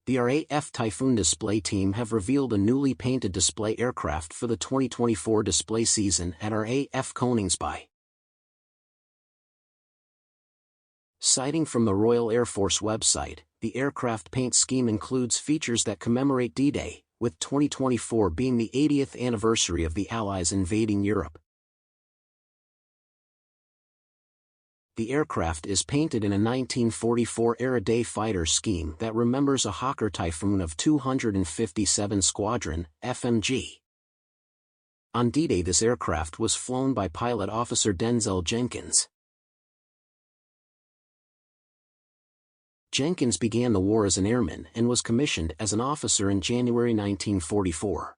The RAF Typhoon display team have revealed a newly painted display aircraft for the 2024 display season at RAF Koningsby. Citing from the Royal Air Force website, the aircraft paint scheme includes features that commemorate D-Day, with 2024 being the 80th anniversary of the Allies invading Europe. The aircraft is painted in a 1944-era day fighter scheme that remembers a Hawker Typhoon of 257 Squadron, FMG. On D-Day this aircraft was flown by Pilot Officer Denzel Jenkins. Jenkins began the war as an airman and was commissioned as an officer in January 1944.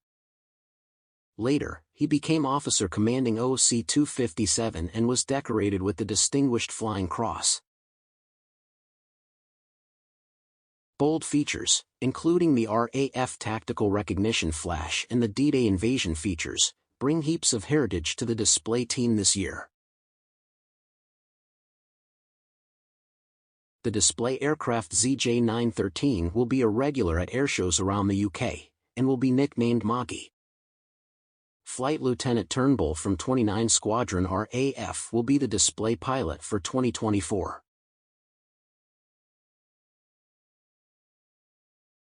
Later, he became officer commanding OC-257 and was decorated with the Distinguished Flying Cross. Bold features, including the RAF Tactical Recognition Flash and the D-Day Invasion features, bring heaps of heritage to the display team this year. The display aircraft ZJ913 will be a regular at airshows around the UK, and will be nicknamed Moggy. Flight Lieutenant Turnbull from 29 Squadron RAF will be the display pilot for 2024.